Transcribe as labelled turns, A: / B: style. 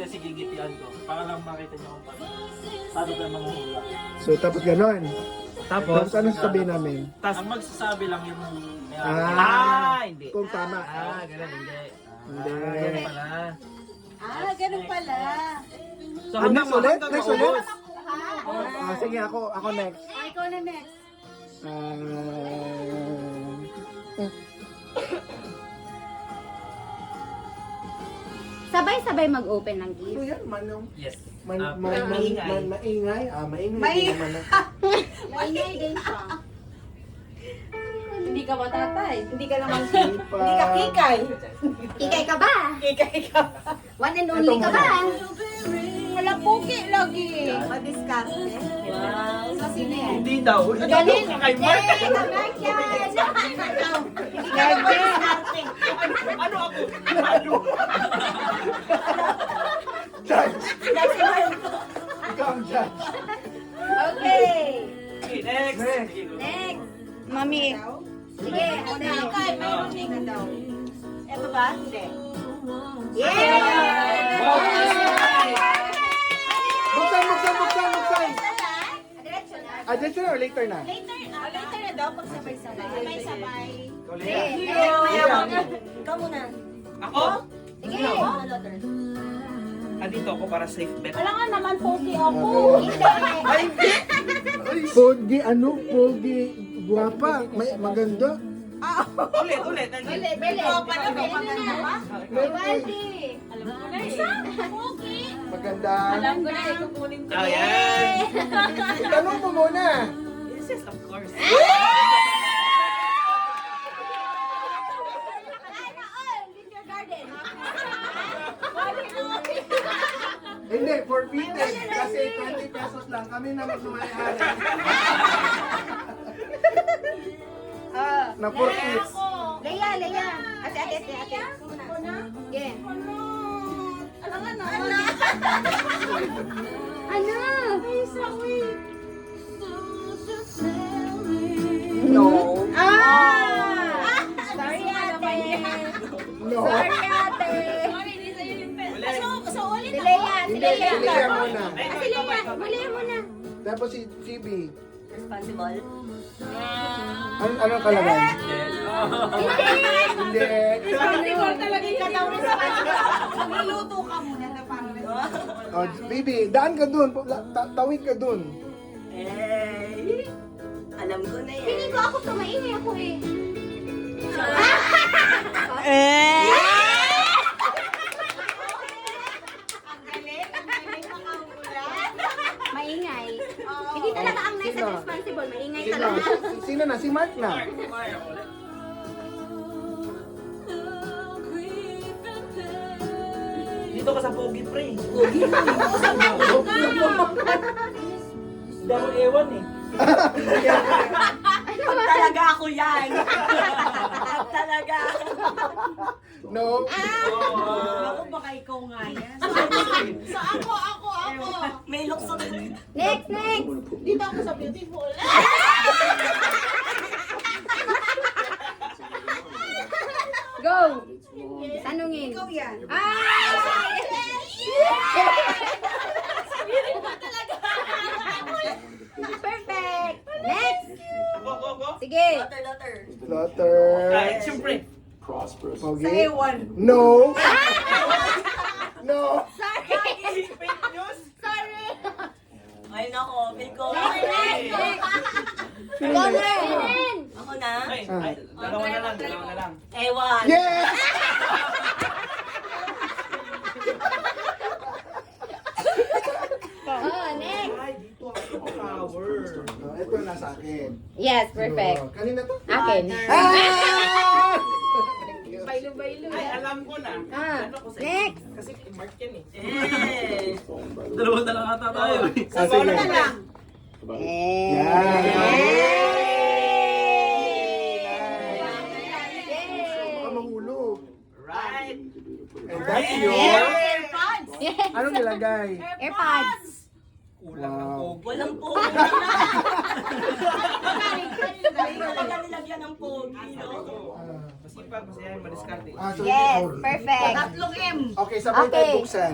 A: Sigigitian ko para lang makita niyo kung paano tayo manghula.
B: So, tapos ganon.
A: Tapos,
B: Tapos anong sabihin namin?
A: ang magsasabi lang yung
C: Hindi.
B: Kung tama.
C: Ganun, hindi.
B: Hindi.
C: Ganun pala.
D: Ganun pala.
C: So,
B: Next ulit? Next ulit?
D: Ha?
B: Sige, ako next.
D: Ikaw na next.
E: Sabay-sabay mag-open ng
B: Ano
E: gift.
B: yan? Manong?
A: Yes.
B: Maingay. Maingay.
E: Maingay din siya.
D: Hindi ka matatay. Hindi ka naman
B: Sipa.
D: Hindi ka kikay.
E: Ikay ka ba?
D: Kikay ka.
E: One and only ka ba?
D: Wala puki lagi. Madiskarte. Wow. So, sino yan?
A: Hindi daw.
D: Galing.
A: Kay Mark.
D: Mark yan.
A: Ano ako? Ano?
B: Judge! Ikaw ang judge.
D: Okay.
A: Okay, next.
D: Next.
E: Mami.
D: Sige, ako na. Okay, mayroon din ka daw. Ito ba? Hindi.
B: Buksan!
D: Diretso na.
B: Diretso na or later na?
D: Later na daw pag sabay-sabay. Sabay-sabay. Ikaw muna.
A: Ako?
D: Sige.
A: Dito ako para safe bet.
D: Wala nga naman pogi ako.
A: Ay, hindi!
B: Pogi, pogi, guwapa, maganda.
A: Ulit.
D: Ikaw pa na ba? Maganda ba?
E: Alam ko na
B: Maganda.
E: Alam ko na kukunin ko.
A: Ayan.
B: Tanong mo muna.
A: Yes, of course.
B: Hindi, forbidden. Kasi 20 pesos lang. Kami na maglumayari. Na 4 kids.
E: Leia. Ate. Yeah. Ano?
D: No.
E: Sorry, ate.
B: No.
E: Sorry, ate.
D: So, ulit
E: Si Leia.
B: Hindi, Leia muna.
E: Si Leia muna.
B: Tapos si Phoebe.
D: Responsible.
B: Anong kalagay? Hindi.
D: Responsible talaga yung katawin sa kanya. Magluluto ka muna na parang responsible.
B: Oh, Phoebe, daan ka dun. Tawid ka dun.
D: Alam ko na yan.
E: Piling ko ako tumaingay ako eh.
D: Ang galing makahula.
E: Maingay. Hindi talaga ang nice
B: Sino?
E: at responsible. Maingay
B: Sino?
E: talaga.
B: Sino na? Si Mark na.
A: Dito ka sa Pogi, pre. Hindi ako ewan eh.
D: Talaga ako yan. Talaga.
B: No.
D: Ako baka ikaw nga yan. So ako. May lukso na.
E: Next.
D: Dito ako sa beautiful.
E: Go. Tanungin.
D: Ikaw yan.
E: Perfect. Next.
A: Ako.
E: Sige.
B: Lotter.
A: Kahit siyempre.
B: Pogi.
D: Sa ewan.
B: No. No.
E: Sorry.
A: Fake news.
E: Sorry.
D: Ay nako, feel ko.
E: Go rin.
D: Ako na?
A: Ay, dalawa na lang.
D: Ewan.
B: Yes!
E: Next.
A: Ay, dito ako power.
B: Ito nasa akin.
E: Yes, perfect.
B: Kanina to?
E: Akin.
B: Ah!
E: Bailo.
A: Ay, alam ko na. Ano ko sa
E: Next.
A: Kasi Mark yan eh.
D: Eh.
A: Dalawa na lang ata tayo eh.
B: Sige.
D: na lang.
B: Baka mahulog.
A: Right.
B: And that's your...
D: AirPods.
B: Anong nilagay?
E: AirPods.
A: Kulang ng
B: Wow.
A: Pogi.
D: Walang pogi. Talaga nilagyan ng pogi, no?
A: Masipag, masaya, madiskarte.
B: So
E: Yes,
B: ikaw.
E: perfect.
D: Tatlong M.
B: Okay, sabay tayo
E: Okay.
B: buksan.